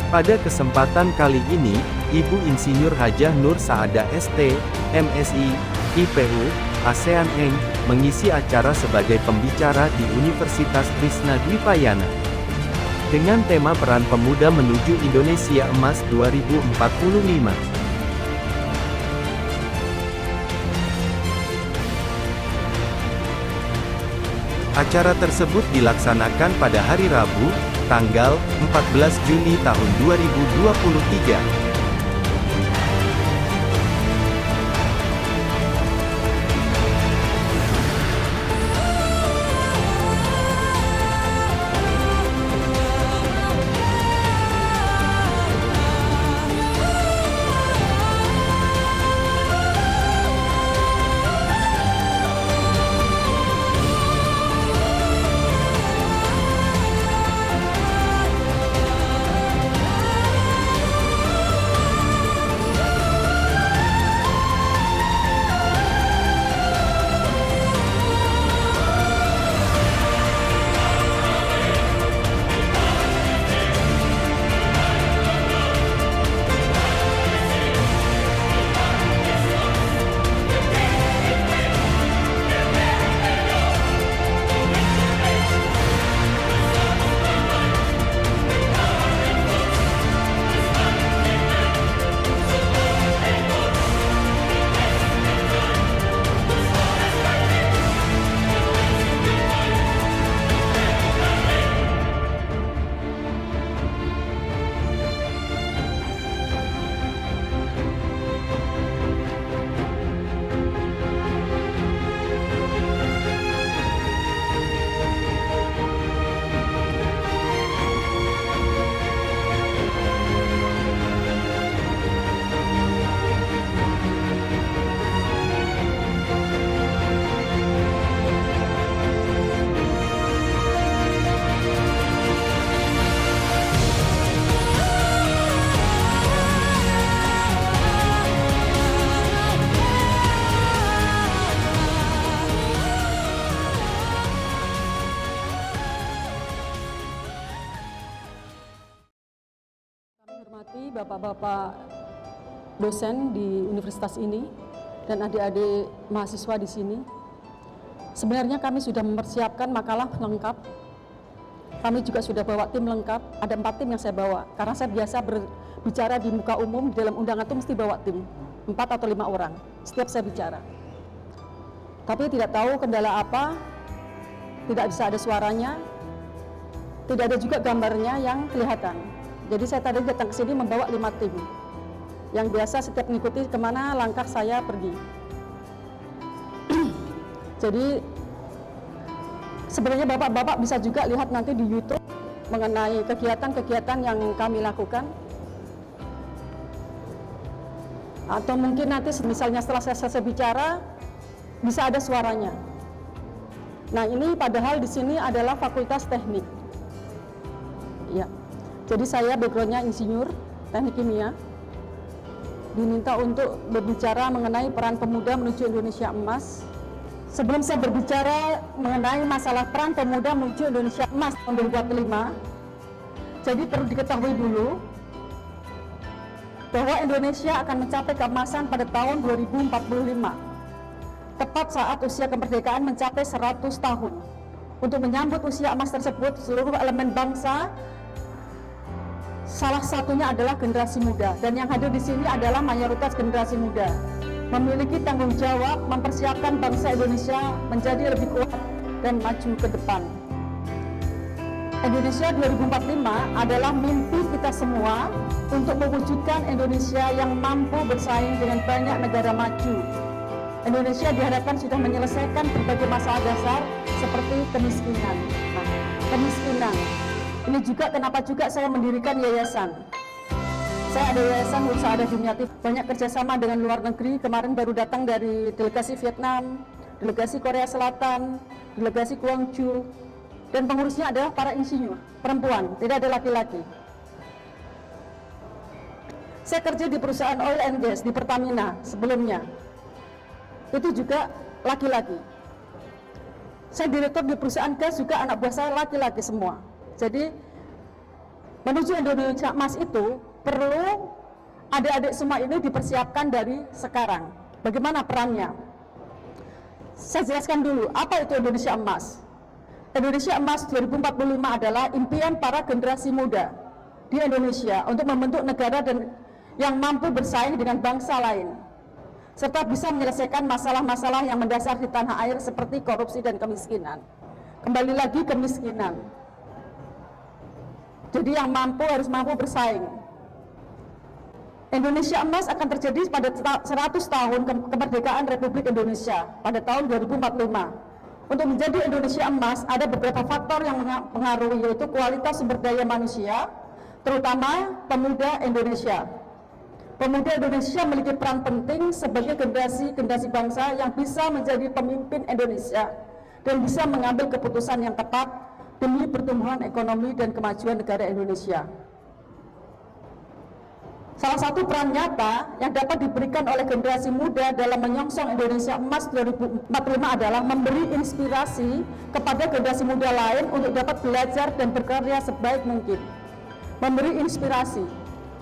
Pada kesempatan kali ini, Ibu Insinyur Hajah Nur Saadah ST, MSI, IPU, ASEAN Eng, mengisi acara sebagai pembicara di Universitas Krishna Dwipayana. Dengan tema Peran Pemuda Menuju Indonesia Emas 2045. Acara tersebut dilaksanakan pada hari Rabu, tanggal 14 Juni tahun 2023. Hormati Bapak-Bapak dosen di universitas ini dan adik-adik mahasiswa di sini. Sebenarnya kami sudah mempersiapkan makalah lengkap. Kami juga sudah bawa tim lengkap. Ada 4 tim yang saya bawa. Karena saya biasa berbicara di muka umum, di dalam undangan itu mesti bawa tim 4 atau 5 orang setiap saya bicara. Tapi tidak tahu kendala apa, tidak bisa ada suaranya, tidak ada juga gambarnya yang kelihatan. Jadi saya tadi datang ke sini membawa 5 tim yang biasa setiap mengikuti kemana langkah saya pergi. Jadi sebenarnya bapak-bapak bisa juga lihat nanti di YouTube mengenai kegiatan-kegiatan yang kami lakukan. Atau mungkin nanti misalnya setelah saya selesai bicara bisa ada suaranya. Nah, ini padahal di sini adalah Fakultas Teknik. Ya. Jadi saya backgroundnya insinyur teknik kimia, diminta untuk berbicara mengenai peran pemuda menuju Indonesia emas. Sebelum saya berbicara mengenai masalah peran pemuda menuju Indonesia emas tahun 2045, jadi perlu diketahui dulu bahwa Indonesia akan mencapai keemasan pada tahun 2045, tepat saat usia kemerdekaan mencapai 100 tahun. Untuk menyambut usia emas tersebut, seluruh elemen bangsa, salah satunya adalah generasi muda, dan yang hadir di sini adalah mayoritas generasi muda, memiliki tanggung jawab mempersiapkan bangsa Indonesia menjadi lebih kuat dan maju ke depan. Indonesia 2045 adalah mimpi kita semua untuk mewujudkan Indonesia yang mampu bersaing dengan banyak negara maju. Indonesia diharapkan sudah menyelesaikan berbagai masalah dasar seperti kemiskinan. Nah, kemiskinan ini juga kenapa juga saya mendirikan yayasan. Saya ada yayasan Nur Saadah Dimyati, banyak kerjasama dengan luar negeri. Kemarin baru datang dari delegasi Vietnam, delegasi Korea Selatan, delegasi Guangzhou, dan pengurusnya adalah para insinyur, perempuan, tidak ada laki-laki. Saya kerja di perusahaan oil and gas di Pertamina sebelumnya, itu juga laki-laki. Saya direktur di perusahaan gas juga anak buah saya laki-laki semua. Jadi Menuju Indonesia Emas itu perlu adik-adik semua ini dipersiapkan dari sekarang. Bagaimana perannya? Saya jelaskan dulu, apa itu Indonesia Emas? Indonesia Emas 2045 adalah impian para generasi muda di Indonesia untuk membentuk negara dan yang mampu bersaing dengan bangsa lain, serta bisa menyelesaikan masalah-masalah yang mendasar di tanah air seperti korupsi dan kemiskinan. Kembali lagi kemiskinan. Jadi yang mampu harus mampu bersaing. Indonesia Emas akan terjadi pada 100 tahun kemerdekaan Republik Indonesia pada tahun 2045. Untuk menjadi Indonesia Emas ada beberapa faktor yang mengaruhi, yaitu kualitas sumber daya manusia, terutama pemuda Indonesia. Pemuda Indonesia memiliki peran penting sebagai generasi bangsa yang bisa menjadi pemimpin Indonesia dan bisa mengambil keputusan yang tepat demi pertumbuhan ekonomi dan kemajuan negara Indonesia. Salah satu peran nyata yang dapat diberikan oleh generasi muda dalam menyongsong Indonesia Emas 2045 adalah memberi inspirasi kepada generasi muda lain untuk dapat belajar dan berkarya sebaik mungkin. Memberi inspirasi.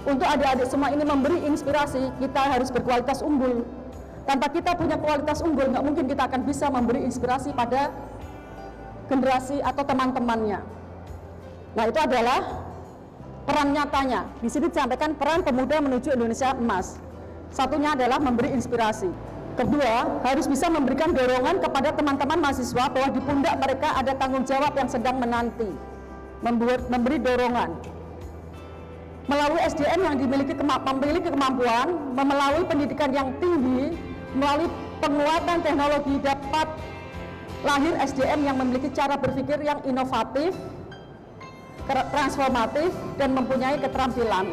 Untuk adik-adik semua ini memberi inspirasi, kita harus berkualitas unggul. Tanpa kita punya kualitas unggul, nggak mungkin kita akan bisa memberi inspirasi pada generasi atau teman-temannya. Nah, itu adalah peran nyatanya. Di sini disampaikan peran pemuda menuju Indonesia Emas. Satunya adalah memberi inspirasi. Kedua, harus bisa memberikan dorongan kepada teman-teman mahasiswa bahwa di pundak mereka ada tanggung jawab yang sedang menanti. Memberi dorongan. Melalui SDM yang memiliki kemampuan, melalui pendidikan yang tinggi, melalui penguatan teknologi dapat lahir SDM yang memiliki cara berpikir yang inovatif, transformatif, dan mempunyai keterampilan.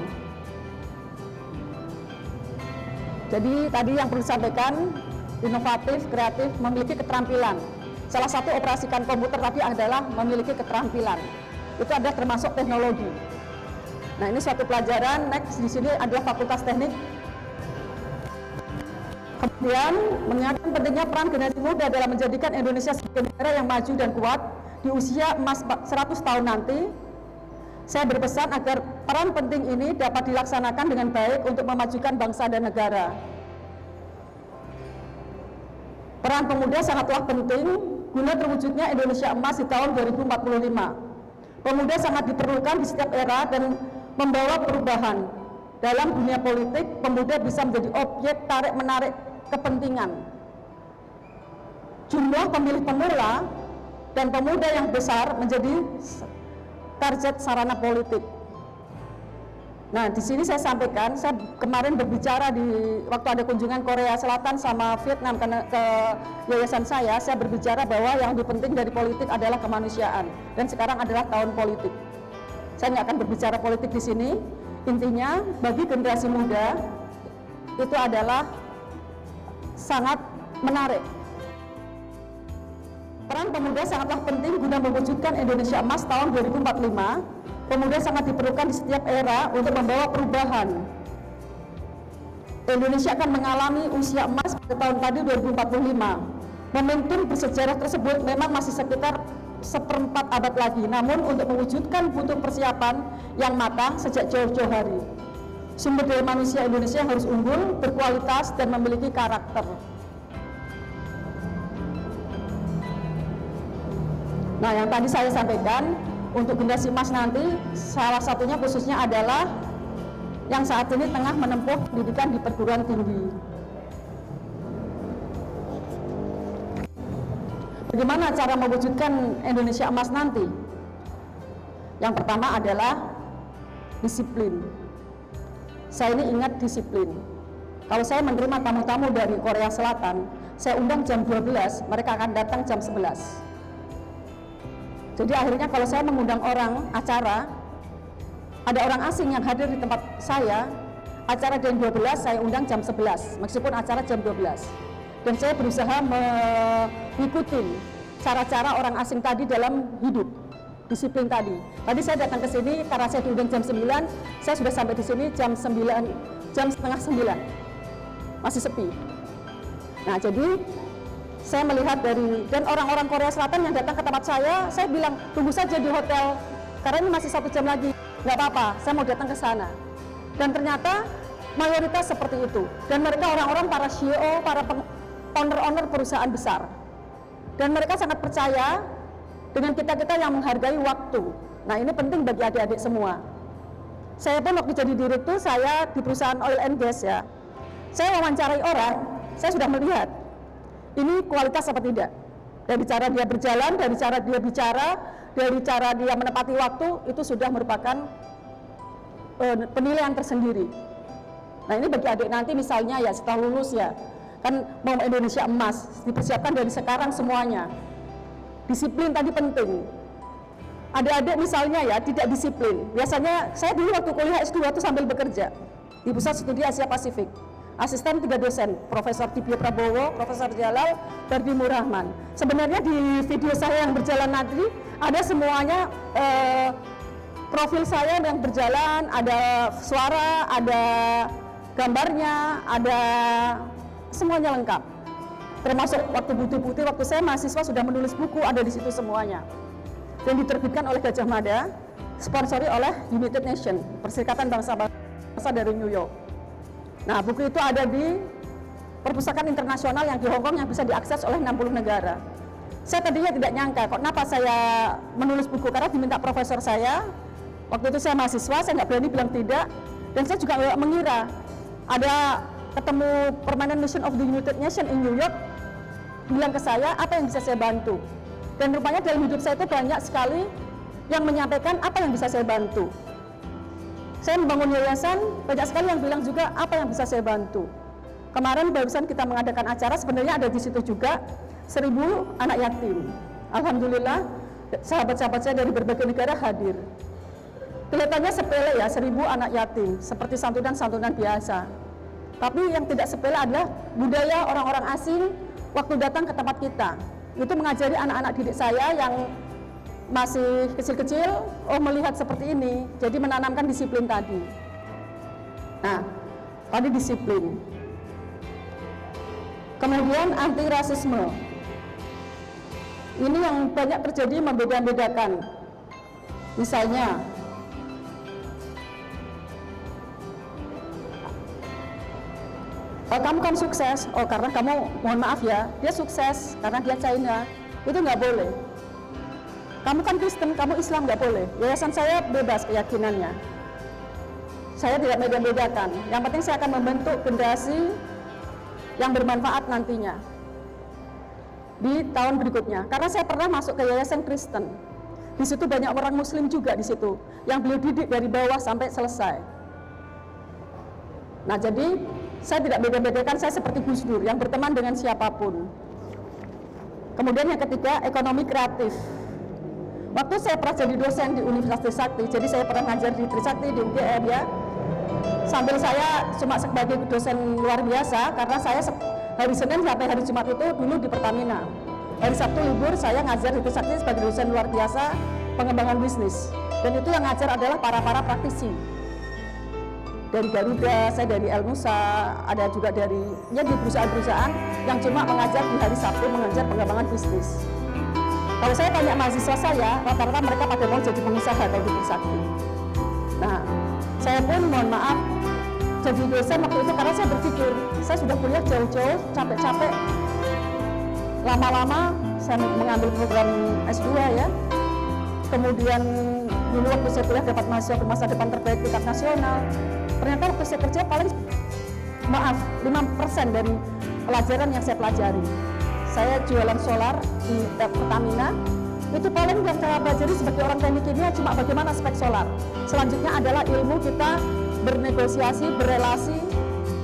Jadi tadi yang perlu disampaikan, inovatif, kreatif, memiliki keterampilan. Salah satu operasikan komputer tadi adalah memiliki keterampilan. Itu adalah termasuk teknologi. Nah, ini suatu pelajaran. Next di sini adalah Fakultas Teknik. Kemudian mengingatkan pentingnya peran generasi muda dalam menjadikan Indonesia sebagai negara yang maju dan kuat di usia emas 100 tahun nanti. Saya berpesan agar peran penting ini dapat dilaksanakan dengan baik untuk memajukan bangsa dan negara. Peran pemuda sangatlah penting guna terwujudnya Indonesia Emas di tahun 2045. Pemuda sangat diperlukan di setiap era dan membawa perubahan. Dalam dunia politik, pemuda bisa menjadi objek tarik-menarik kepentingan. Jumlah pemilih pemula dan pemuda yang besar menjadi target sarana politik. Nah, di sini saya sampaikan, saya kemarin berbicara waktu ada kunjungan Korea Selatan sama Vietnam ke yayasan saya berbicara bahwa yang lebih penting dari politik adalah kemanusiaan, dan sekarang adalah tahun politik. Saya nggak akan berbicara politik di sini. Intinya, bagi generasi muda itu adalah sangat menarik. Peran pemuda sangatlah penting guna mewujudkan Indonesia Emas tahun 2045. Pemuda sangat diperlukan di setiap era untuk membawa perubahan. Indonesia akan mengalami usia emas pada tahun tadi 2045. Momentum bersejarah tersebut memang masih sekitar seperempat abad lagi, namun untuk mewujudkan butuh persiapan yang matang sejak jauh-jauh hari. Sumber daya manusia Indonesia harus unggul, berkualitas, dan memiliki karakter. Nah, yang tadi saya sampaikan, untuk generasi emas nanti, salah satunya khususnya adalah yang saat ini tengah menempuh pendidikan di perguruan tinggi. Bagaimana cara mewujudkan Indonesia Emas nanti? Yang pertama adalah disiplin. Saya ini ingat disiplin. Kalau saya menerima tamu-tamu dari Korea Selatan, saya undang jam 12, mereka akan datang jam 11. Jadi akhirnya kalau saya mengundang orang acara, ada orang asing yang hadir di tempat saya, acara jam 12 saya undang jam 11, meskipun acara jam 12. Dan saya berusaha mengikuti cara-cara orang asing tadi dalam hidup, disiplin tadi. Tadi saya datang ke sini karena saya diundang jam 9, saya sudah sampai di sini jam 9, jam setengah 9, masih sepi. Nah, jadi saya melihat dan orang-orang Korea Selatan yang datang ke tempat saya bilang, tunggu saja di hotel karena ini masih 1 jam lagi. Nggak apa-apa, saya mau datang ke sana. Dan ternyata mayoritas seperti itu. Dan mereka orang-orang para CEO, para owner-owner perusahaan besar. Dan mereka sangat percaya dengan kita-kita yang menghargai waktu. Nah, ini penting bagi adik-adik semua. Saya pun waktu jadi direktur, saya di perusahaan oil and gas ya. Saya wawancarai orang, saya sudah melihat ini kualitas apa tidak. Dari cara dia berjalan, dari cara dia bicara, dari cara dia menepati waktu, itu sudah merupakan penilaian tersendiri. Nah, ini bagi adik nanti misalnya ya setelah lulus ya, kan mau Indonesia emas, dipersiapkan dari sekarang semuanya. Disiplin tadi penting. Adik-adik misalnya ya tidak disiplin. Biasanya saya dulu waktu kuliah S2 itu sambil bekerja di Pusat Studi Asia Pasifik. Asisten 3 dosen, Profesor Dibyo Prabowo, Profesor Jalal, Bardimur Rahman. Sebenarnya di video saya yang berjalan nanti ada semuanya profil saya yang berjalan, ada suara, ada gambarnya, ada semuanya lengkap. Termasuk waktu putih-putih, waktu saya mahasiswa sudah menulis buku, ada di situ semuanya. Dan diterbitkan oleh Gajah Mada, sponsori oleh United Nations, Perserikatan Bangsa-Bangsa dari New York. Nah, buku itu ada di perpustakaan internasional yang di Hong Kong yang bisa diakses oleh 60 negara. Saya tadinya tidak nyangka, kok kenapa saya menulis buku, karena diminta profesor saya. Waktu itu saya mahasiswa, saya nggak berani bilang tidak, dan saya juga nggak mengira. Ada ketemu Permanent Mission of the United Nations in New York, bilang ke saya, apa yang bisa saya bantu? Dan rupanya dalam hidup saya itu banyak sekali yang menyampaikan apa yang bisa saya bantu. Saya membangun yayasan, banyak sekali yang bilang juga apa yang bisa saya bantu. Kemarin barusan kita mengadakan acara, sebenarnya ada di situ juga 1000 anak yatim. Alhamdulillah, sahabat-sahabat saya dari berbagai negara hadir. Kelihatannya sepele ya, 1000 anak yatim, seperti santunan-santunan biasa. Tapi yang tidak sepele adalah budaya orang-orang asing waktu datang ke tempat kita. Itu mengajari anak-anak didik saya yang masih kecil-kecil, melihat seperti ini, jadi menanamkan disiplin tadi. Nah, tadi disiplin. Kemudian anti rasisme. Ini yang banyak terjadi, membeda-bedakan. Misalnya, kamu kan sukses, karena kamu, mohon maaf ya, dia sukses karena dia China, itu nggak boleh. Kamu kan Kristen, kamu Islam, nggak boleh. Yayasan saya bebas keyakinannya. Saya tidak beda-bedakan. Yang penting saya akan membentuk generasi yang bermanfaat nantinya di tahun berikutnya. Karena saya pernah masuk ke yayasan Kristen. Di situ banyak orang Muslim juga di situ, yang beliau didik dari bawah sampai selesai. Nah, jadi saya tidak beda-bedakan, saya seperti Gus Dur yang berteman dengan siapapun. Kemudian yang ketiga, ekonomi kreatif. Waktu saya pernah jadi dosen di Universitas Trisakti, jadi saya pernah ngajar di Trisakti, di UGM ya. Sambil saya cuma sebagai dosen luar biasa, karena saya hari Senin sampai hari Jumat itu dulu di Pertamina. Hari Sabtu libur saya ngajar di Trisakti sebagai dosen luar biasa pengembangan bisnis. Dan itu yang ngajar adalah para praktisi. Dari Garuda, saya dari El Nusa, ada juga dari ya di perusahaan-perusahaan yang cuma mengajar di hari Sabtu mengajar pengembangan bisnis. Kalau saya tanya mahasiswa saya, rata-rata mereka pada mau jadi pengusaha kalau di Trisakti. Nah, saya pun mohon maaf jadi dosen waktu itu karena saya berpikir, saya sudah kuliah jauh-jauh, capek-capek. Lama-lama saya mengambil program S2 ya. Kemudian dulu waktu saya kuliah dapat mahasiswa masa depan terbaik tingkat nasional. Ternyata waktu saya kerja paling 5% dari pelajaran yang saya pelajari. Saya jualan solar di Pertamina, itu paling yang saya pelajari sebagai orang teknik kimia cuma bagaimana spek solar. Selanjutnya adalah ilmu kita bernegosiasi, berelasi,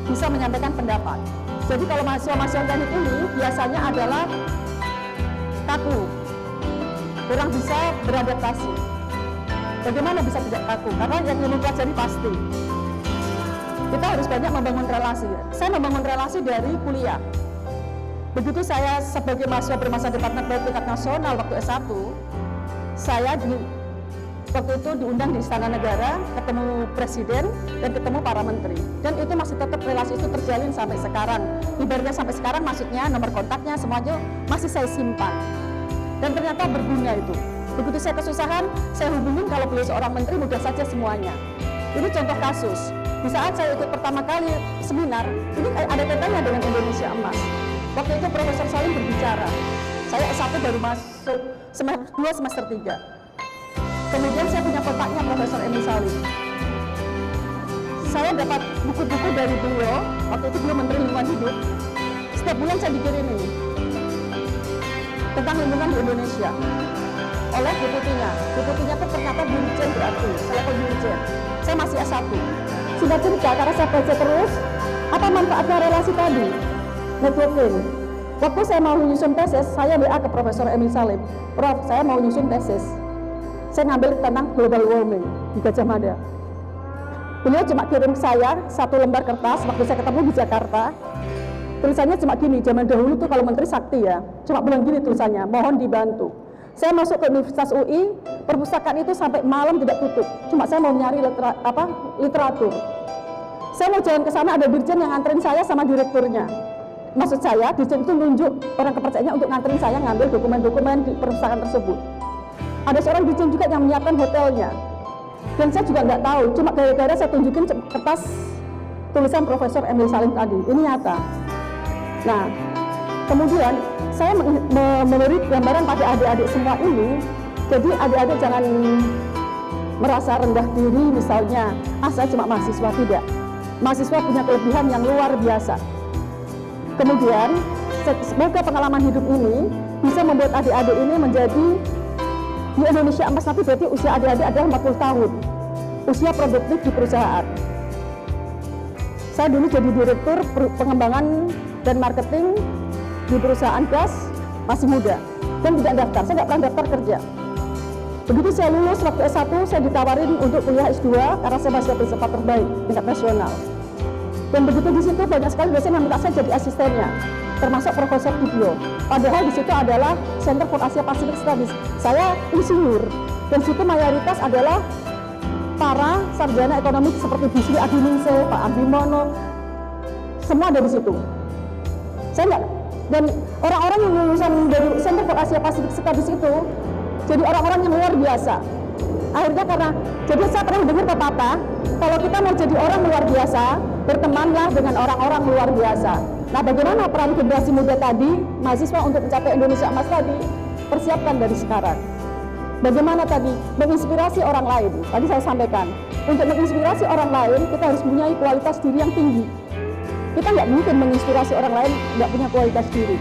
bisa menyampaikan pendapat. Jadi kalau mahasiswa-mahasiswa teknik ini biasanya adalah kaku, kurang bisa beradaptasi. Bagaimana bisa tidak kaku? Karena yang ilmu pelajari pasti. Kita harus banyak membangun relasi. Saya membangun relasi dari kuliah. Begitu saya sebagai mahasiswa bermasa depan terbaik tingkat nasional waktu S1, saya waktu itu diundang di Istana Negara, ketemu Presiden dan ketemu para menteri. Dan itu masih tetap relasi itu terjalin sampai sekarang. Ibaratnya sampai sekarang maksudnya nomor kontaknya semuanya masih saya simpan. Dan ternyata berguna itu. Begitu saya kesusahan, saya hubungin kalau beliau seorang menteri mudah saja semuanya. Ini contoh kasus. Di saat saya ikut pertama kali seminar, ini ada kaitannya dengan Indonesia Emas. Waktu itu Profesor Salim berbicara. Saya S1 baru masuk semester 2, semester 3. Kemudian saya punya kontaknya Profesor Emil Salim. Saya dapat buku-buku dari beliau, waktu itu beliau Menteri Lingkungan Hidup. Setiap bulan saya dikirim ini tentang lingkungan di Indonesia oleh deputinya. Deputinya itu ternyata dirjen berarti, selevel dirjen. Saya masih S1. Sudah cerita karena saya baca terus, apa manfaatnya relasi tadi? Networking. Waktu saya mau menyusun tesis, saya WA ke Profesor Emil Salim. Prof, saya mau menyusun tesis. Saya ngambil tentang global warming di Gajah Mada. Beliau cuma kirim saya 1 lembar kertas waktu saya ketemu di Jakarta. Tulisannya cuma gini, zaman dahulu tuh kalau menteri sakti ya, cuma bilang gini tulisannya, mohon dibantu. Saya masuk ke Universitas UI, perpustakaan itu sampai malam tidak tutup. Cuma saya mau nyari literatur. Saya mau jalan ke sana, ada dirjen yang nganterin saya sama direkturnya. Maksud saya, dirjen itu nunjuk orang kepercayaannya untuk nganterin saya ngambil dokumen-dokumen di perpustakaan tersebut. Ada seorang dirjen juga yang menyiapkan hotelnya. Dan saya juga nggak tahu, cuma gara-gara saya tunjukin kertas tulisan Profesor Emil Salim tadi. Ini nyata. Nah, kemudian saya memberi gambaran pada adik-adik semua ini. Jadi adik-adik jangan merasa rendah diri misalnya, saya cuma mahasiswa, tidak. Mahasiswa punya kelebihan yang luar biasa. Kemudian, semoga pengalaman hidup ini bisa membuat adik-adik ini menjadi di Indonesia Emas, nanti berarti usia adik-adik adalah 40 tahun. Usia produktif di perusahaan. Saya dulu jadi direktur pengembangan dan marketing di perusahaan gas, masih muda dan tidak daftar, saya nggak pernah daftar kerja. Begitu saya lulus waktu S1, saya ditawarin untuk kuliah S2 karena saya masih filsafat terbaik tingkat nasional. Dan begitu di situ banyak sekali dosen yang minta saya jadi asistennya, termasuk Profesor Dibyo. Padahal di situ adalah Center for Asia Pacific Studies. Saya insinyur dan situ mayoritas adalah para sarjana ekonomi seperti Bu Sri Adiningsih, Pak Abimono, semua ada di situ. Saya enggak, dan orang-orang yang lulusan dari Center for Asia Pacific Studies itu jadi orang-orang yang luar biasa. Akhirnya karena, jadi saya pernah dengar pepatah, kalau kita mau jadi orang luar biasa, bertemanlah dengan orang-orang luar biasa. Nah, bagaimana peran generasi muda tadi, mahasiswa untuk mencapai Indonesia Emas tadi, persiapkan dari sekarang. Bagaimana tadi menginspirasi orang lain? Tadi saya sampaikan, untuk menginspirasi orang lain, kita harus punya kualitas diri yang tinggi. Kita nggak mungkin menginspirasi orang lain nggak punya kualitas diri.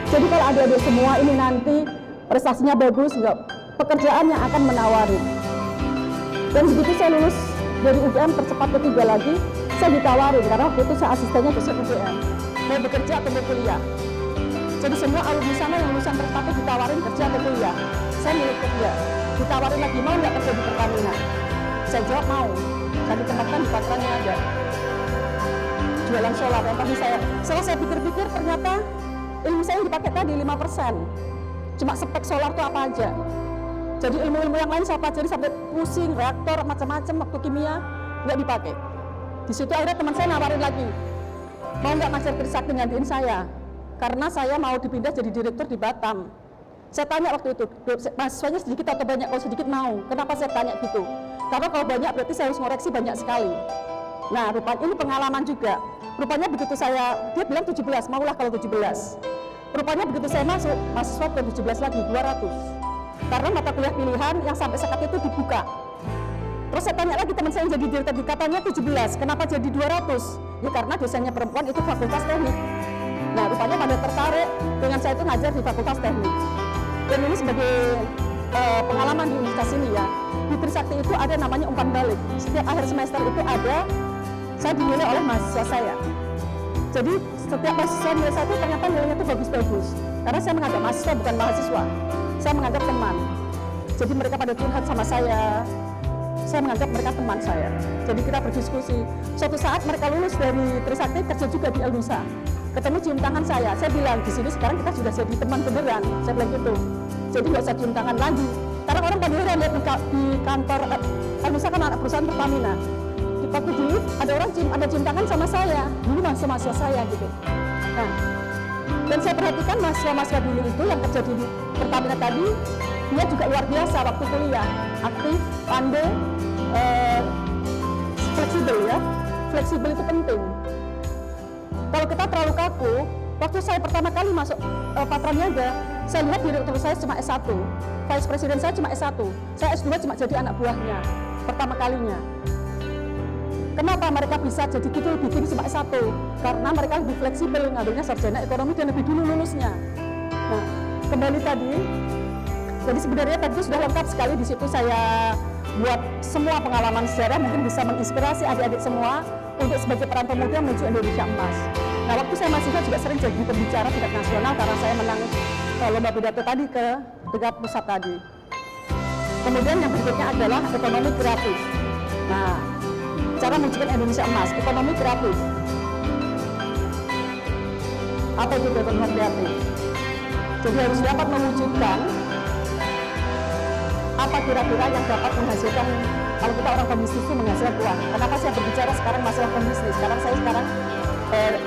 Jadi kalau adik-adik semua ini nanti prestasinya bagus, pekerjaan yang akan menawarin. Dan begitu saya lulus dari UGM percepat ketiga lagi, saya ditawarin karena waktu itu saya asistennya dosen UGM. Mau bekerja atau mau kuliah. Jadi semua alumni sana yang lulusan terpapar ditawarin kerja atau kuliah. Saya milih kerja. Ditawarin lagi, mau nggak kerja di Pertamina? Saya jawab mau. Saya ditempatkan di Patra Niaga. Jualan solar. Dan tadi setelah saya pikir-pikir ternyata ilmu saya dipakai tadi 5%. Cuma spek solar itu apa aja. Jadi ilmu-ilmu yang lain saya pelajari sampai pusing, reaktor, macam-macam, waktu kimia, nggak dipakai. Di situ akhirnya teman saya nawarin lagi, mau nggak ngajar Trisakti gantiin saya? Karena saya mau dipindah jadi direktur di Batam. Saya tanya waktu itu, mahasiswanya sedikit atau banyak? Kalau sedikit mau. Kenapa saya tanya gitu? Karena kalau banyak berarti saya harus ngoreksi banyak sekali. Nah, rupanya ini pengalaman juga. Rupanya begitu dia bilang 17, maulah kalau 17. Rupanya begitu saya masuk, mahasiswa bukan 17 lagi, 200. Karena mata kuliah pilihan yang sampai sekat itu dibuka. Terus saya tanya lagi teman saya yang jadi direktur, katanya 17, kenapa jadi 200? Ya karena dosennya perempuan itu fakultas teknik. Nah, rupanya pada tertarik dengan saya itu ngajar di fakultas teknik. Dan ini sebagai pengalaman di universitas ini ya. Di Trisakti itu ada namanya umpan balik. Setiap akhir semester itu ada, saya dinilai oleh mahasiswa saya. Jadi setiap mahasiswa nilai saya itu ternyata nilainya itu bagus-bagus. Karena saya menganggap mahasiswa bukan mahasiswa. Saya menganggap teman. Jadi mereka pada curhat sama saya menganggap mereka teman saya. Jadi kita berdiskusi. Suatu saat mereka lulus dari Trisakti kerja juga di Elnusa. Ketemu cium tangan saya bilang di sini sekarang kita sudah jadi teman beneran. Saya bilang gitu. Jadi nggak usah cium tangan lagi. Karena orang pada heran lihat di kantor Elnusa kan anak perusahaan Pertamina. Di waktu di lift ada orang cium tangan sama saya. Dulu mahasiswa saya gitu. Nah, dan saya perhatikan mahasiswa dulu itu yang kerja di Pertamina tadi, dia juga luar biasa waktu kuliah, aktif, pandai, fleksibel ya. Fleksibel itu penting. Kalau kita terlalu kaku, waktu saya pertama kali masuk Patra Niaga, saya lihat direktur saya cuma S1, vice president saya cuma S1, saya S2 cuma jadi anak buahnya pertama kalinya. Kenapa mereka bisa jadi gitu lebih tinggi cuma S1? Karena mereka lebih fleksibel, ngambilnya sarjana ekonomi dan lebih dulu lulusnya. Nah, kembali tadi, jadi sebenarnya tadi sudah lengkap sekali. Di situ saya buat semua pengalaman sejarah, mungkin bisa menginspirasi adik-adik semua untuk sebagai peran pemuda menuju Indonesia emas. Nah, waktu saya mahasiswa juga sering jadi pembicara tingkat nasional karena saya menang lomba pidato tadi ke tingkat pusat tadi. Kemudian yang berikutnya adalah ekonomi kreatif. Nah, cara mewujudkan Indonesia emas, ekonomi kreatif. Apa itu ekonomi kreatif? Jadi harus dapat mewujudkan apa kira-kira yang dapat menghasilkan, kalau kita orang pembisnis itu menghasilkan uang. Kenapa saya berbicara sekarang masalah pembisnis? Karena saya sekarang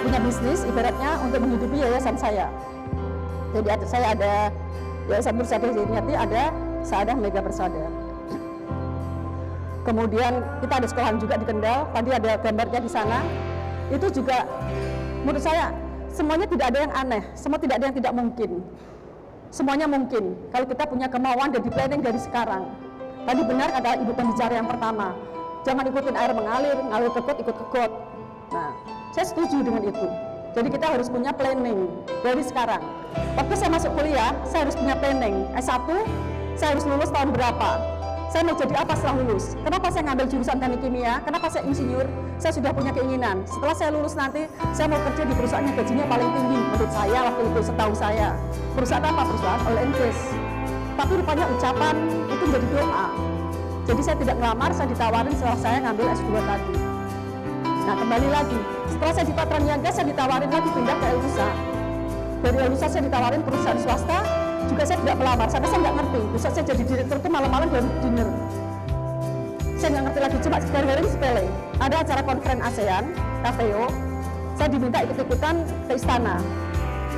punya bisnis, ibaratnya untuk menghidupi yayasan saya. Jadi saya ada Yayasan Nur Saadah Zainiati, ada Saadah Mega Persada. Kemudian kita ada sekolahan juga di Kendal, tadi ada gambarnya di sana. Itu juga menurut saya semuanya tidak ada yang aneh, semua tidak ada yang tidak mungkin. Semuanya mungkin kalau kita punya kemauan dan di planning dari sekarang. Tadi benar adalah ibu pembicara yang pertama, jangan ikutin air mengalir, ngalir ke got ikut ke got. Nah, saya setuju dengan itu. Jadi kita harus punya planning dari sekarang. Waktu saya masuk kuliah, saya harus punya planning. S1, saya harus lulus tahun berapa? Saya mau jadi apa setelah lulus? Kenapa saya ngambil jurusan teknik kimia? Kenapa saya insinyur? Saya sudah punya keinginan. Setelah saya lulus nanti, saya mau kerja di perusahaan yang gajinya paling tinggi. Menurut saya waktu itu, setahu saya. Perusahaan apa? Perusahaan oil and gas. Tapi rupanya ucapan itu menjadi doa. Jadi saya tidak ngelamar, saya ditawarin setelah saya ngambil S2 tadi. Nah, kembali lagi. Setelah saya di Patra Niaga, saya ditawarin lagi pindah ke Elusa. Dari Elusa saya ditawarin perusahaan swasta, juga saya tidak melamar, sampai saya nggak ngerti. Bisa saya jadi direktur itu malam-malam dan dinner. Saya nggak ngerti lagi, cuma sekarang sepele. Ada acara konferen ASEAN, KTO, saya diminta ikut-ikutan ke istana,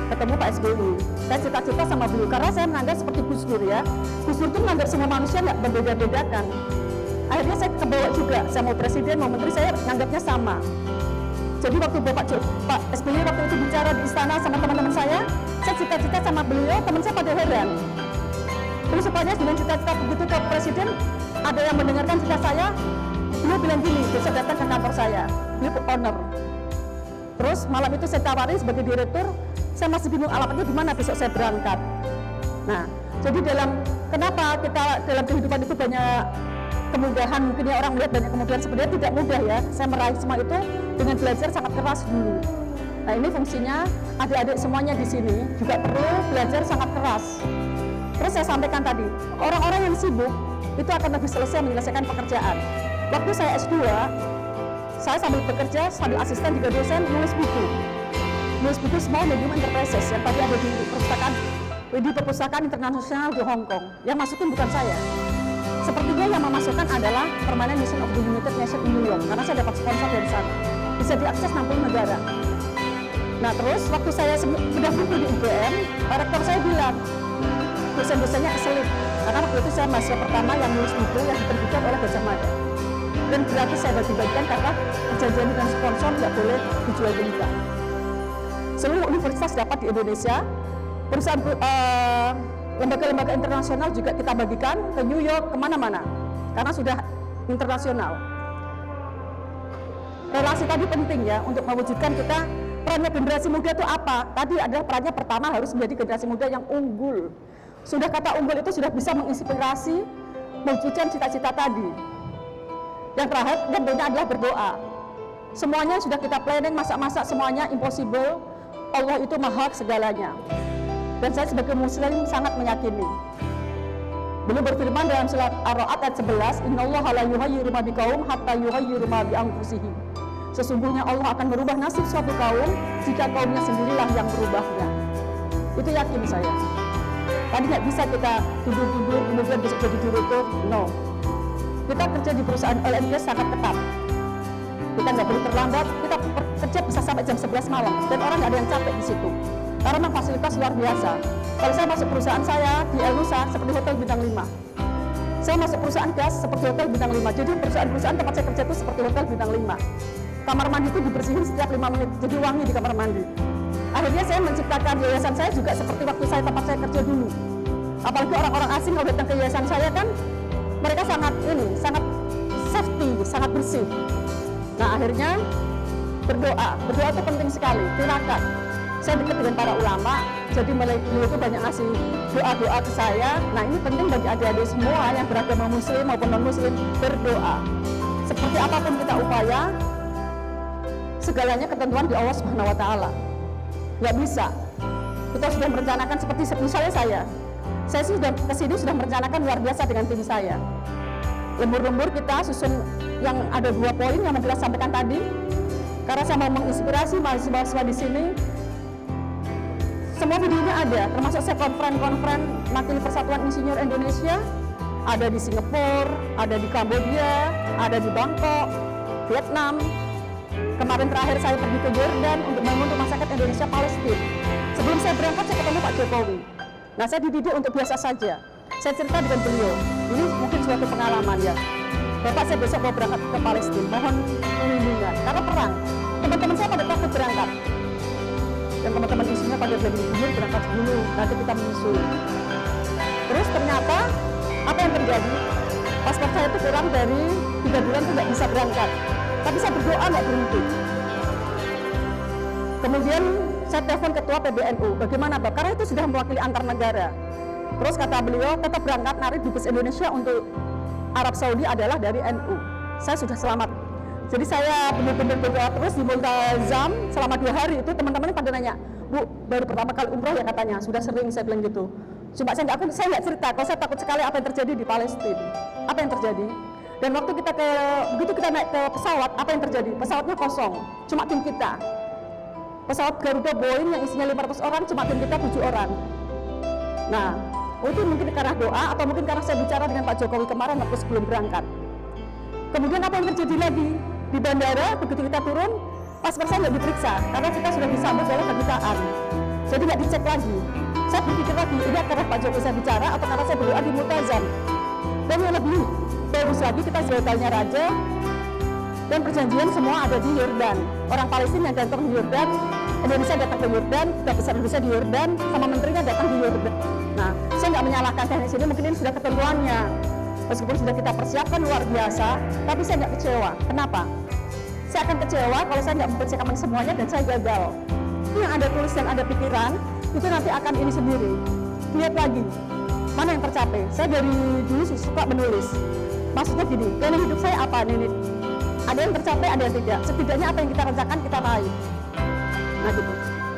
ketemu Pak SBY. Saya cita-cita sama beliau, karena saya menganggap seperti Gus Dur ya. Gus Dur itu menganggap semua manusia nggak berbeda-bedakan. Akhirnya saya kebawa juga, saya mau presiden, mau menteri, saya menganggapnya sama. Jadi waktu Pak SBY waktu itu bicara di istana sama teman-teman saya cita-cita sama beliau, teman saya pada heran. Terus supaya dengan cita-cita begitu ke presiden, ada yang mendengarkan cita saya, beliau bilang gini, besok datang ke kantor saya, beliau honor. Terus malam itu saya tawarin sebagai direktur, saya masih bingung alamatnya di mana besok saya berangkat. Nah, jadi kenapa kita dalam kehidupan itu banyak kemudahan, mungkin ya orang melihat banyak kemudahan, sebenarnya tidak mudah ya. Saya meraih semua itu dengan belajar sangat keras dulu. Nah, ini fungsinya adik-adik semuanya di sini juga perlu belajar sangat keras. Terus saya sampaikan tadi, orang-orang yang sibuk itu akan lebih selesai menyelesaikan pekerjaan. Waktu saya S2, saya sambil bekerja, sambil asisten juga dosen, nulis buku. Nulis buku Small Medium Enterprises yang tadi ada di perpustakaan internasional di Hong Kong. Yang masukin bukan saya. Sepertinya yang memasukkan adalah Permanent Mission of the United Nations in New York, karena saya dapat sponsor dari sana. Bisa diakses 60 negara. Nah, terus waktu saya sudah buku di UGM, rektor saya bilang, dosen-dosennya keselip. Karena waktu itu saya mahasiswa pertama yang nulis buku yang diterbitkan oleh Gajah Mada. Dan gratis saya bagi-bagikan karena perjanjian dengan sponsor nggak boleh dijual belikan. Seluruh universitas dapat di Indonesia, perusahaan lembaga-lembaga internasional juga kita bagikan ke New York, kemana-mana, karena sudah internasional. Relasi tadi penting ya, untuk mewujudkan kita, perannya generasi muda itu apa? Tadi adalah perannya pertama harus menjadi generasi muda yang unggul. Sudah kata unggul itu sudah bisa menginspirasi, mewujudkan cita-cita tadi. Yang terakhir, yang berikutnya adalah berdoa. Semuanya sudah kita planning, masak-masak semuanya impossible. Allah itu maha segalanya. Dan saya sebagai muslim sangat meyakini. Beliau berfirman dalam surat Ar-Ra'd ayat 11, "Innallaha la yughayyiru ma biqaum hatta yughayyiru ma bi anfusihim." Sesungguhnya Allah akan merubah nasib suatu kaum jika kaumnya sendirilah yang merubahnya. Itu yakin saya. Tadi nggak bisa kita tidur-tidur kemudian besok jadi direktur. No. Kita kerja di perusahaan oil and gas sangat ketat. Kita nggak boleh terlambat. Kita kerja bisa sampai jam 11 malam dan orang nggak ada yang capek di situ. Karena memang fasilitas luar biasa. Kalau saya masuk perusahaan saya di El Nusa seperti hotel bintang 5. Saya masuk perusahaan gas seperti hotel bintang 5. Jadi perusahaan-perusahaan tempat saya kerja itu seperti hotel bintang 5. Kamar mandi itu dibersihin setiap 5 menit, jadi wangi di kamar mandi. Akhirnya saya menciptakan yayasan saya juga seperti waktu saya tempat saya kerja dulu. Apalagi orang-orang asing kalau datang ke yayasan saya kan, mereka sangat safety, sangat bersih. Nah akhirnya berdoa itu penting sekali, tirakat. Saya dekat dengan para ulama, jadi beliau itu banyak ngasih doa-doa ke saya. Nah ini penting bagi adik-adik semua yang beragama muslim maupun non-muslim, berdoa. Seperti apapun kita upaya, segalanya ketentuan di Allah Subhanahu wa Ta'ala. Nggak bisa. Kita sudah merencanakan seperti misalnya saya sih sudah kesini sudah merencanakan luar biasa dengan tim saya. Lembur-lembur kita susun yang ada 2 poin yang mau kita sampaikan tadi. Karena saya mau menginspirasi mahasiswa di sini. Semua videonya ada, termasuk saya konferen Majelis Persatuan Insinyur Indonesia, ada di Singapura, ada di Kamboja, ada di Bangkok, Vietnam. Kemarin terakhir saya pergi ke Jordan untuk membangun rumah sakit Indonesia Palestina. Sebelum saya berangkat saya ketemu Pak Jokowi. Nah saya dididik untuk biasa saja. Saya cerita dengan beliau, ini mungkin suatu pengalaman ya. Bapak saya besok mau berangkat ke Palestina, mohon perlindungan karena perang. Teman-teman saya pada takut berangkat. Dan teman-teman isinya pada bilang berangkat dulu, nanti kita menyusul. Terus ternyata apa yang terjadi? Paspor saya itu kurang dari 3 bulan itu nggak bisa berangkat. Tapi saya berdoa nggak berhenti. Kemudian saya telepon ketua PBNU, bagaimana Pak? Karena itu sudah mewakili antar negara. Terus kata beliau, tetap berangkat narik dubes Indonesia untuk Arab Saudi adalah dari NU. Saya sudah selamat. Jadi saya benar-benar berdoa terus di Multazam selama 2 hari itu teman-teman pada nanya, Bu, baru pertama kali umroh ya katanya, sudah sering saya bilang gitu. Cuma saya nggak cerita, kalau saya takut sekali apa yang terjadi di Palestina. Apa yang terjadi? Dan waktu begitu kita naik ke pesawat, apa yang terjadi? Pesawatnya kosong, cuma tim kita. Pesawat Garuda Boeing yang isinya 500 orang, cuma tim kita 7 orang. Nah, itu mungkin karena doa atau mungkin karena saya bicara dengan Pak Jokowi kemarin waktu sebelum berangkat. Kemudian apa yang terjadi lagi? Di bandara, begitu kita turun, paspor saya nggak diperiksa, karena kita sudah disambut oleh kedutaan. Jadi nggak dicek lagi. Saya berpikir lagi, ini karena Pak Jokowi saya bicara atau karena saya berdoa di Multazam. Dan yang lebih bagus lagi, kita hotelnya raja, dan perjanjian semua ada di Yordan. Orang Palestina yang datang di Yordan, Indonesia datang ke Yordan, Duta Besar Indonesia di Yordan, sama menterinya datang di Yordan. Nah, saya nggak menyalahkan teknis ini, mungkin ini sudah ketentuannya. Meskipun sudah kita persiapkan luar biasa, tapi saya nggak kecewa. Kenapa? Saya akan kecewa kalau saya nggak mempersiapkan semuanya dan saya gagal. Yang ada tulis dan ada pikiran, itu nanti akan ini sendiri. Lihat lagi, mana yang tercapai. Saya dari dulu suka menulis. Maksudnya gini, plan hidup saya apa nih? Ada yang tercapai, ada yang tidak. Setidaknya apa yang kita rencanakan, kita raih. Nah gitu.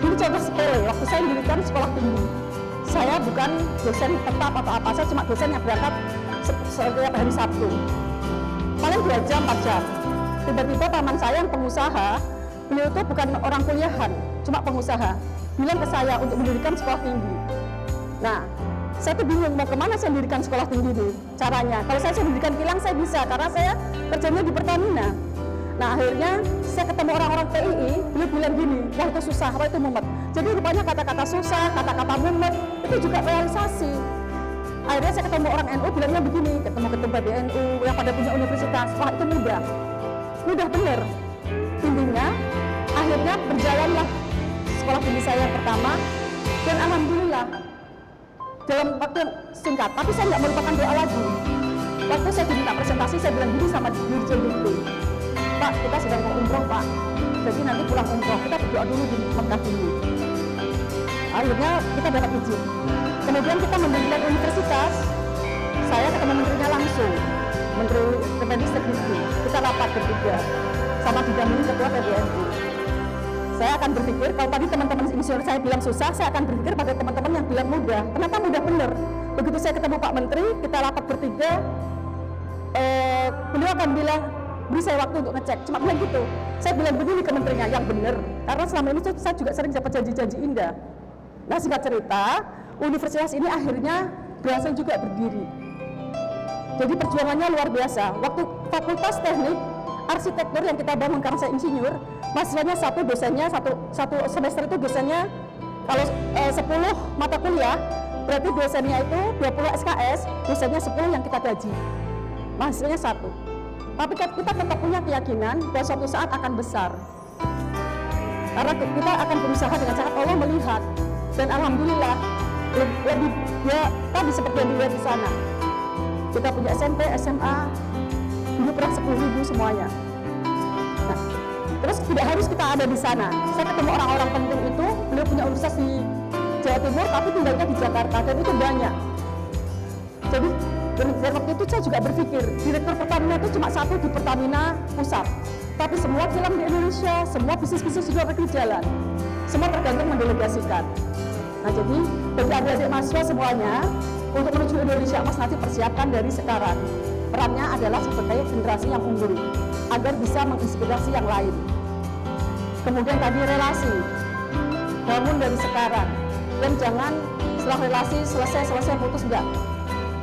Ini contoh sepele, waktu saya mendirikan sekolah tinggi. Saya bukan dosen tetap atau apa, saya cuma dosen yang berangkat setiap hari Sabtu. Paling 2 jam, 4 jam. Tiba-tiba paman saya yang pengusaha, beliau itu bukan orang kuliahan, cuma pengusaha. Bilang ke saya untuk mendirikan sekolah tinggi. Nah, saya tuh bingung mau kemana saya mendirikan sekolah tinggi ini caranya. Kalau saya mendirikan kilang saya bisa, karena saya kerjanya di Pertamina. Nah akhirnya saya ketemu orang-orang PII, beliau bilang gini, wah itu susah, apa itu mumet. Jadi rupanya kata-kata susah, kata-kata mumet, itu juga realisasi. Akhirnya saya ketemu orang NU, bilangnya begini, ketemu ketua BNU yang pada punya universitas, wah itu mudah bener. Intinya, akhirnya berjalanlah sekolah tinggi saya yang pertama, dan alhamdulillah, dalam waktu yang singkat, tapi saya nggak melupakan doa lagi. Waktu saya diminta presentasi, saya bilang gini sama Dirjen Dikti, Pak, kita sedang mau umroh Pak, jadi nanti pulang umroh, kita berdoa dulu di Mekah dulu. Akhirnya kita dapat izin. Kemudian kita mendirikan universitas, saya ketemu menterinya langsung, Menteri Kemendikbud Dikti. Kita rapat bertiga, sama didampingi ketua PBNU. Saya akan berpikir, kalau tadi teman-teman insinyur saya bilang susah, saya akan berpikir pada teman-teman yang bilang mudah. Ternyata mudah bener. Begitu saya ketemu Pak Menteri, kita rapat bertiga, beliau akan bilang, beri saya waktu untuk ngecek. Cuma bilang gitu. Saya bilang begini ke menterinya, yang bener. Karena selama ini saya juga sering dapat janji-janji indah. Nah singkat cerita, universitas ini akhirnya berhasil juga berdiri. Jadi perjuangannya luar biasa. Waktu fakultas teknik, arsitektur yang kita bangun karena saya insinyur, mahasiswanya satu, dosennya satu semester itu dosennya Kalau 10 mata kuliah, berarti dosennya itu 20 SKS, dosennya 10 yang kita gaji. Mahasiswanya 1. Tapi kita tetap punya keyakinan bahwa suatu saat akan besar. Karena kita akan berusaha dengan cara Allah melihat. Dan alhamdulillah, lebih ya tadi seperti yang dilihat di sana. Kita punya SMP, SMA, dulu pernah 10.000 semuanya. Nah, terus tidak harus kita ada di sana. Saya ketemu orang-orang penting itu, beliau punya universitas di Jawa Timur, tapi tinggalnya di Jakarta, dan itu banyak. Jadi, dan waktu itu saya juga berpikir, direktur Pertamina itu cuma satu di Pertamina Pusat. Tapi semua film di Indonesia, semua bisnis-bisnis di luar negeri jalan. Semua tergantung mendelegasikan. Nah, jadi bagi adik-adik mahasiswa semuanya, untuk menuju Indonesia Emas nanti persiapkan dari sekarang. Perannya adalah sebagai generasi yang unggul, agar bisa menginspirasi yang lain. Kemudian tadi relasi, bangun dari sekarang. Dan jangan setelah relasi selesai putus, enggak.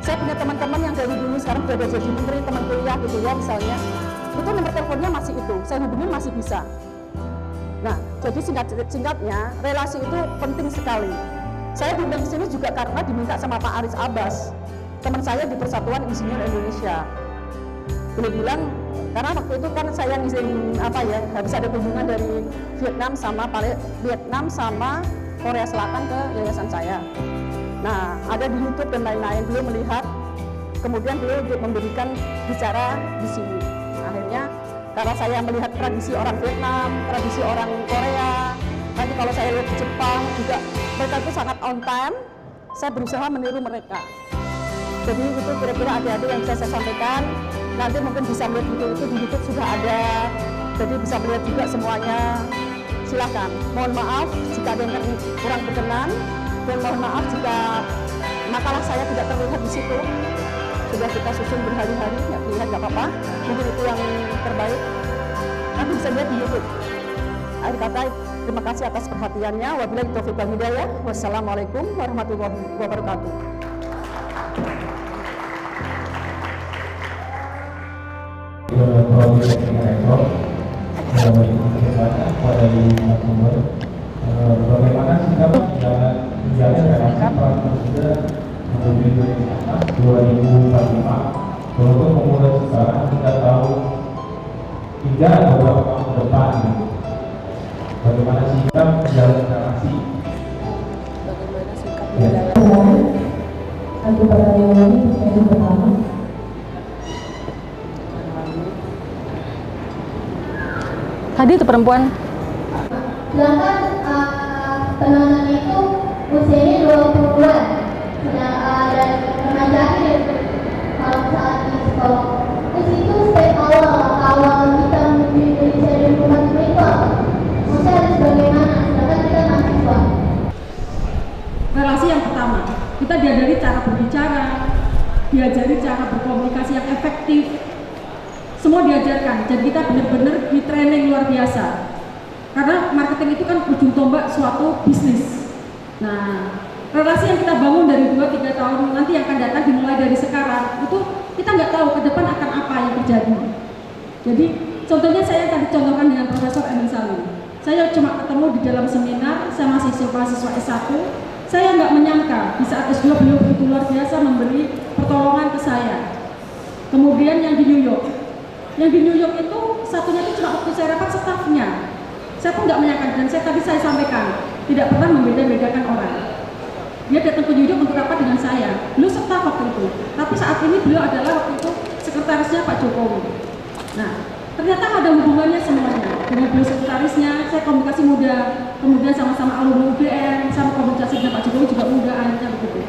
Saya punya teman-teman yang dari dulu sekarang sudah jadi menteri, teman kuliah gitu ya misalnya. Itu nomor teleponnya masih itu, saya hubungin masih bisa. Nah, jadi singkatnya, relasi itu penting sekali. Saya diundang ke sini juga karena diminta sama Pak Aris Abbas, teman saya di Persatuan Insinyur Indonesia. Beliau bilang, karena waktu itu kan saya ngizin habis ada kunjungan dari Vietnam sama Korea Selatan ke yayasan saya. Nah, ada di YouTube dan lain-lain, beliau melihat, kemudian beliau memberikan bicara di sini. Akhirnya, karena saya melihat tradisi orang Vietnam, tradisi orang Korea, nanti kalau saya lihat di Jepang juga, mereka itu sangat on time, saya berusaha meniru mereka. Jadi itu kira-kira adik-adik yang bisa saya sampaikan. Nanti mungkin bisa melihat video itu di YouTube sudah ada, jadi bisa melihat juga semuanya. Silakan. Mohon maaf jika ada yang kurang berkenan, dan mohon maaf jika makalah saya tidak terlihat di situ. Sudah kita susun berhari-hari, nggak terlihat nggak apa-apa. Mungkin itu yang terbaik. Nanti bisa lihat di YouTube. Akhir kata, terima kasih atas perhatiannya. Wabillahi taufiq wal hidayah. Wassalamualaikum warahmatullahi wabarakatuh. Bagaimana sikap dan menjalin relasi para pemuda Indonesia 2045 walaupun pemuda sekarang kita tahu tidak beberapa tahun ke depan gitu. Bagaimana sikap menjalin relasi? Bagaimana sikap Aku pada ini yang pertama. Tadi itu perempuan. Sedangkan penonton itu usianya 20-an dan mengajarnya kalau saat di sekolah. Terus itu step awal kita menuju Indonesia dan bukan itu masa harus bagaimana, sedangkan kita mahasiswa. Relasi yang pertama, kita diajari cara berbicara, diajari cara berkomunikasi yang efektif. Semua diajarkan, jadi kita benar-benar di training luar biasa. Karena marketing itu kan ujung tombak suatu bisnis. Nah, relasi yang kita bangun dari 2-3 tahun nanti yang akan datang dimulai dari sekarang, itu kita nggak tahu ke depan akan apa yang terjadi. Jadi, contohnya saya tadi contohkan dengan Profesor Emil Salim. Saya cuma ketemu di dalam seminar, saya masih mahasiswa S1, saya nggak menyangka di saat S2 beliau begitu luar biasa memberi pertolongan ke saya. Kemudian yang di New York itu satunya itu cuma waktu saya rapat stafnya. Saya pun nggak menyangka, dan saya sampaikan tidak pernah membeda-bedakan orang. Dia datang ke New York untuk rapat dengan saya. Beliau staf waktu itu, tapi saat ini beliau adalah waktu itu sekretarisnya Pak Jokowi. Nah, ternyata ada hubungannya semuanya. Dengan beliau sekretarisnya, saya komunikasi muda, kemudian sama-sama alumni UGM, sama komunikasi dengan Pak Jokowi juga muda, akhirnya begitu.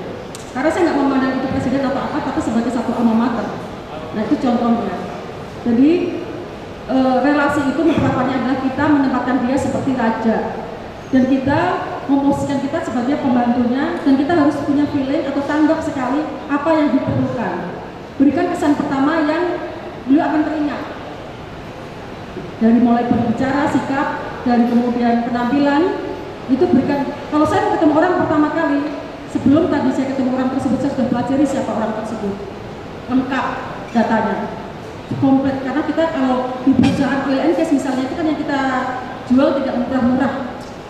Karena saya nggak memandang itu presiden atau apa, tapi sebagai satu alma mater. Nah, itu contohnya. Jadi relasi itu merupakannya adalah kita menempatkan dia seperti raja, dan kita memposisikan kita sebagai pembantunya, dan kita harus punya feeling atau tanggap sekali apa yang diperlukan. Berikan kesan pertama yang beliau akan teringat. Dari mulai berbicara, sikap, dan kemudian penampilan, itu berikan. Kalau saya ketemu orang pertama kali, sebelum tadi saya ketemu orang tersebut, saya sudah pelajari siapa orang tersebut, lengkap datanya, komplit. Karena kita kalau di perusahaan oil and gas misalnya, itu kan yang kita jual tidak murah-murah,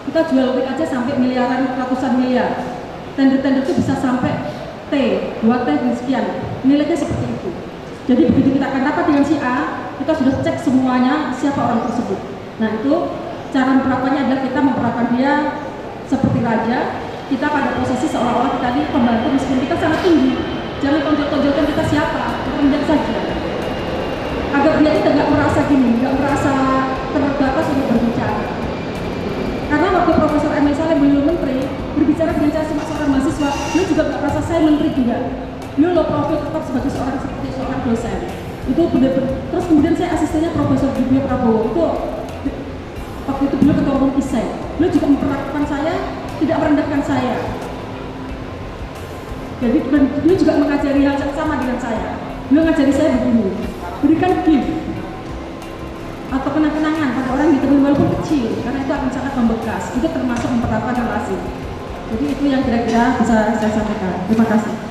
Kita jual week aja sampai miliaran, ratusan miliar. Tender-tender itu bisa sampai T, 2 T dan sekian. Nilainya seperti itu. Jadi begitu kita akan rapat dengan si A, kita sudah cek semuanya siapa orang tersebut. Nah itu cara memperlakukannya adalah kita memperlakukan dia seperti raja. Kita pada posisi seolah-olah kita ini pembantu meskipun kita sangat tinggi. Jangan tonjol-tonjolkan kita siapa, rendah saja. Agar dia tidak nggak merasa gini, nggak merasa terbatas untuk berbicara. Karena waktu Profesor Emil Salim beliau menteri berbicara dengan saya seorang mahasiswa, beliau juga nggak merasa saya menteri juga. Beliau low profil tetap sebagai seorang dosen. Itu benar-benar. Terus kemudian saya asistennya Profesor Dibio Prabowo. Itu waktu itu beliau ketua umum ISEI. Beliau juga memperlakukan saya, tidak merendahkan saya. Jadi beliau juga mengajari hal yang sama dengan saya. Beliau mengajari saya begini, berikan gift atau kenang-kenangan pada orang yang ditemui walaupun kecil, karena itu akan sangat membekas. Itu termasuk memperlakukan relasi. Jadi itu yang kira-kira bisa saya sampaikan. Terima kasih.